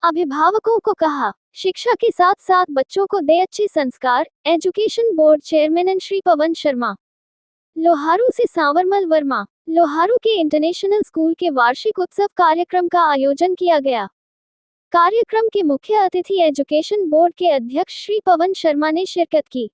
अभिभावकों को कहा, शिक्षा के साथ साथ बच्चों को दे अच्छे संस्कार। Education board chairman Shri Pawan Sharma. Loharu से सांवरमल वर्मा। लोहारू के इंटरनेशनल स्कूल के वार्षिक उत्सव कार्यक्रम का आयोजन किया गया। कार्यक्रम के मुख्य अतिथि एजुकेशन बोर्ड के अध्यक्ष श्री पवन शर्मा ने शिरकत की।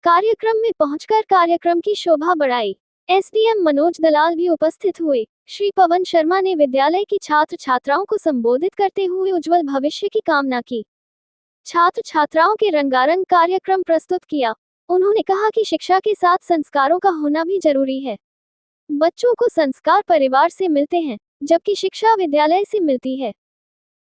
कार्यक्रम में पहुंचकर कार्यक्रम की शोभा बढ़ाई। एसडीएम मनोज दलाल भी उपस्थित हुए। श्री पवन शर्मा ने विद्यालय की छात्र छात्राओं को संबोधित करते हुए उज्जवल भविष्य की कामना की। छात्र छात्राओं के रंगारंग कार्यक्रम प्रस्तुत किया। उन्होंने कहा कि शिक्षा के साथ संस्कारों का होना भी जरूरी है। बच्चों को संस्कार परिवार से मिलते हैं, जबकि शिक्षा विद्यालय से मिलती है।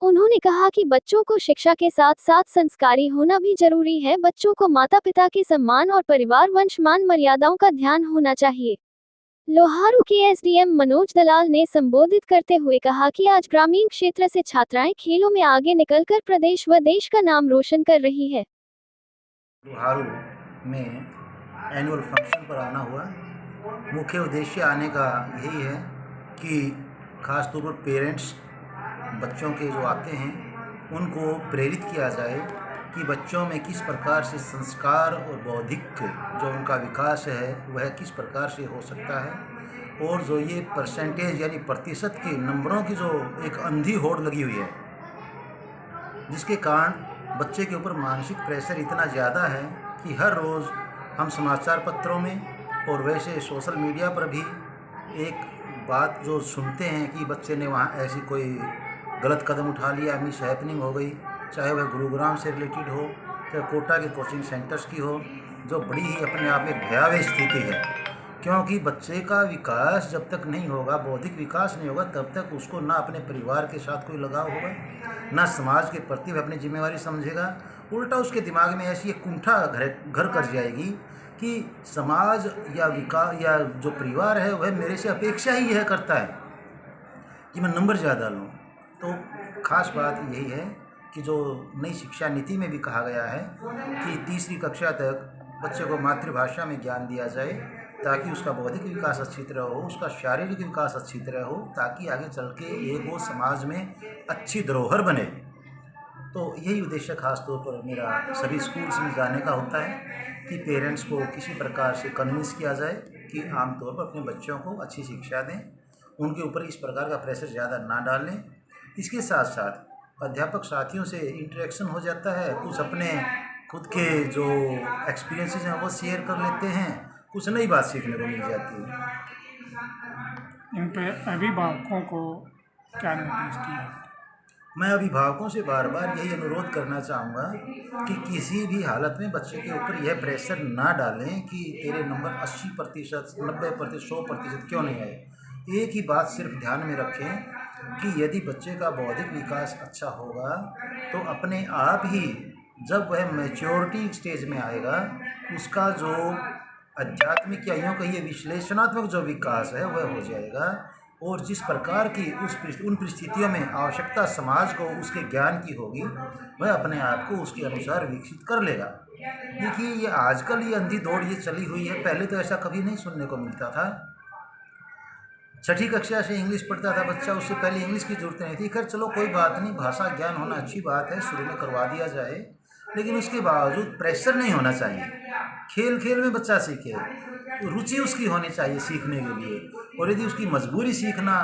उन्होंने कहा कि बच्चों को शिक्षा के साथ साथ संस्कारी होना भी जरूरी है। बच्चों को माता पिता के सम्मान और परिवार वंश मान मर्यादाओं का ध्यान होना चाहिए। लोहारू के एसडीएम मनोज दलाल ने संबोधित करते हुए कहा कि आज ग्रामीण क्षेत्र से छात्राएं खेलों में आगे निकलकर प्रदेश व देश का नाम रोशन कर रही है। लोहारू में एनुअल फंक्शन पर आना हुआ। मुख्य उद्देश्य आने का यही है कि खास तौर पर पेरेंट्स बच्चों के जो आते हैं उनको प्रेरित किया जाए कि बच्चों में किस प्रकार से संस्कार और बौद्धिक जो उनका विकास है वह किस प्रकार से हो सकता है। और जो ये परसेंटेज यानी प्रतिशत के नंबरों की जो एक अंधी होड़ लगी हुई है, जिसके कारण बच्चे के ऊपर मानसिक प्रेशर इतना ज़्यादा है कि हर रोज़ हम समाचार पत्रों में और वैसे सोशल मीडिया पर भी एक बात जो सुनते हैं कि बच्चे ने वहाँ ऐसी कोई गलत कदम उठा लिया, मिस हैपनिंग हो गई, चाहे वह गुरुग्राम से रिलेटेड हो, चाहे कोटा के कोचिंग सेंटर्स की हो, जो बड़ी ही अपने आप में भयावह स्थिति है। क्योंकि बच्चे का विकास जब तक नहीं होगा, बौद्धिक विकास नहीं होगा, तब तक उसको ना अपने परिवार के साथ कोई लगाव होगा, ना समाज के प्रति वह अपनी जिम्मेवारी समझेगा। उल्टा उसके दिमाग में ऐसी एक कुंठा घर कर जाएगी कि समाज या विकास या जो परिवार है वह मेरे से अपेक्षा ही यह करता है कि मैं नंबर ज़्यादा लूँ। तो खास बात यही है कि जो नई शिक्षा नीति में भी कहा गया है कि तीसरी कक्षा तक बच्चे को मातृभाषा में ज्ञान दिया जाए ताकि उसका बौद्धिक विकास अच्छी तरह हो, उसका शारीरिक विकास अच्छी तरह हो, ताकि आगे चल के एक वो समाज में अच्छी धरोहर बने। तो यही उद्देश्य खास तौर पर मेरा सभी स्कूल्स में जाने का होता है कि पेरेंट्स को किसी प्रकार से कन्विंस किया जाए कि आमतौर पर अपने बच्चों को अच्छी शिक्षा दें, उनके ऊपर इस प्रकार का प्रेशर ज़्यादा ना डालें। इसके साथ साथ अध्यापक साथियों से इंटरेक्शन हो जाता है, कुछ अपने खुद के जो एक्सपीरियंसेस हैं वो शेयर कर लेते हैं, कुछ नई बात सीखने को मिल जाती है। इन पे अभिभावकों को क्या निर्देश दिया? मैं अभिभावकों से बार बार यही अनुरोध करना चाहूँगा कि किसी भी हालत में बच्चे के ऊपर यह प्रेशर ना डालें कि तेरे नंबर 80%, 90%, 100% क्यों नहीं आए। एक ही बात सिर्फ ध्यान में रखें कि यदि बच्चे का बौद्धिक विकास अच्छा होगा तो अपने आप ही जब वह मैच्योरिटी स्टेज में आएगा उसका जो आध्यात्मिक या यूँ कहिए विश्लेषणात्मक जो विकास है वह हो जाएगा। और जिस प्रकार की उन परिस्थितियों में आवश्यकता समाज को उसके ज्ञान की होगी वह अपने आप को उसके अनुसार विकसित कर लेगा। देखिए ये आजकल ये अंधी दौड़ ये चली हुई है, पहले तो ऐसा कभी नहीं सुनने को मिलता था। छठी कक्षा से इंग्लिश पढ़ता था बच्चा, उससे पहले इंग्लिश की जरूरत नहीं थी। खैर चलो कोई बात नहीं, भाषा ज्ञान होना अच्छी बात है, शुरू में करवा दिया जाए, लेकिन उसके बावजूद प्रेशर नहीं होना चाहिए। खेल खेल में बच्चा सीखे, रुचि उसकी होनी चाहिए सीखने के लिए। और यदि उसकी मजबूरी सीखना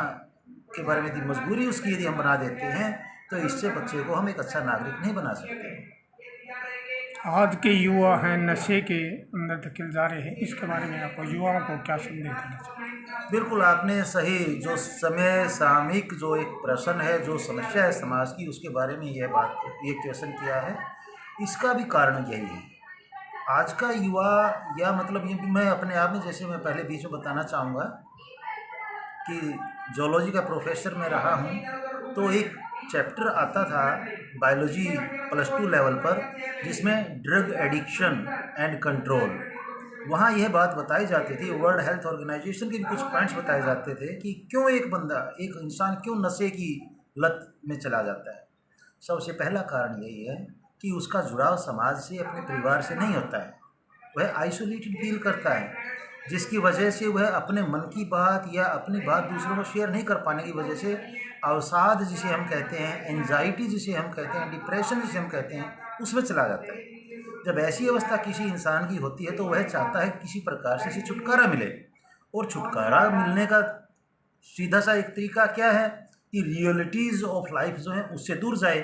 के बारे में मजबूरी उसकी यदि हम बना देते हैं तो इससे बच्चे को हम एक अच्छा नागरिक नहीं बना सकते। आज के युवा हैं नशे के अंदर धकेल जा रहे हैं, इसके बारे में आप युवाओं को क्या संदेश देना चाहिए? बिल्कुल आपने सही जो समय सामयिक जो एक प्रश्न है, जो समस्या है समाज की, उसके बारे में ये क्वेश्चन किया है। इसका भी कारण यही है। आज का युवा या मतलब ये मैं अपने आप में जैसे मैं पहले बीच में बताना चाहूँगा कि जूलॉजी का प्रोफेसर मैं रहा हूँ, तो एक चैप्टर आता था बायोलॉजी +2 लेवल पर जिसमें ड्रग एडिक्शन एंड कंट्रोल। वहाँ यह बात बताई जाती थी, वर्ल्ड हेल्थ ऑर्गेनाइजेशन के भी कुछ पॉइंट्स बताए जाते थे कि क्यों एक इंसान क्यों नशे की लत में चला जाता है। सबसे पहला कारण यही है कि उसका जुड़ाव समाज से, अपने परिवार से नहीं होता है। वह आइसोलेटेड फील करता है, जिसकी वजह से वह अपने मन की बात या अपनी बात दूसरों को शेयर नहीं कर पाने की वजह से अवसाद जिसे हम कहते हैं, एंजाइटी जिसे हम कहते हैं, डिप्रेशन जिसे हम कहते हैं, उसमें चला जाता है। जब ऐसी अवस्था किसी इंसान की होती है तो वह चाहता है कि किसी प्रकार से इसे छुटकारा मिले, और छुटकारा मिलने का सीधा सा एक तरीका क्या है कि रियलिटीज़ ऑफ लाइफ जो है उससे दूर जाए,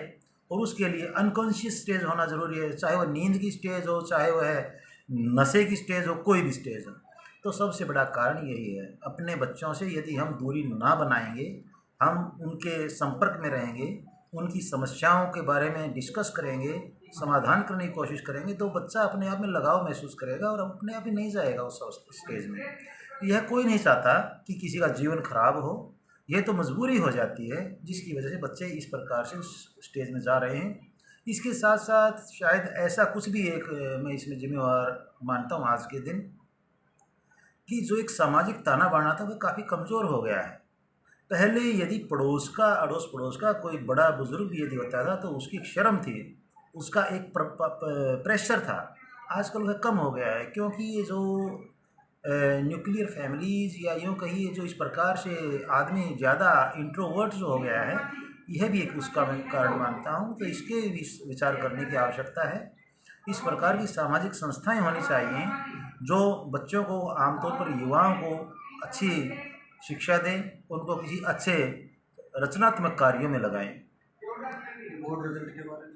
और उसके लिए अनकॉन्शियस स्टेज होना ज़रूरी है, चाहे वह नींद की स्टेज हो, चाहे वह नशे की स्टेज हो, कोई भी स्टेज हो। तो सबसे बड़ा कारण यही है, अपने बच्चों से यदि हम दूरी ना बनाएंगे, हम उनके संपर्क में रहेंगे, उनकी समस्याओं के बारे में डिस्कस करेंगे, समाधान करने की कोशिश करेंगे, तो बच्चा अपने आप में लगाव महसूस करेगा और अपने आप ही नहीं जाएगा उस स्टेज में। यह कोई नहीं चाहता कि किसी का जीवन खराब हो, यह तो मजबूरी हो जाती है जिसकी वजह से बच्चे इस प्रकार से उस स्टेज में जा रहे हैं। इसके साथ साथ शायद ऐसा कुछ भी एक मैं इसमें जिम्मेवार मानता हूँ आज के दिन, कि जो एक सामाजिक ताना बाना था वह काफ़ी कमज़ोर हो गया है। पहले यदि अड़ोस पड़ोस का कोई बड़ा बुजुर्ग भी यदि होता था तो उसकी शर्म थी, उसका एक प्रेशर था। आजकल वह कम हो गया है, क्योंकि ये जो न्यूक्लियर फैमिलीज़, या यूँ कहिए जो इस प्रकार से आदमी ज़्यादा इंट्रोवर्ट जो हो गया है, यह भी एक उसका मैं कारण मानता हूँ। तो इसके भी विचार करने की आवश्यकता है। इस प्रकार की सामाजिक संस्थाएं होनी चाहिए जो बच्चों को, आमतौर पर युवाओं को अच्छी शिक्षा दें, उनको किसी अच्छे रचनात्मक कार्यों में लगाएं। बोर्ड रिजल्ट के बारे में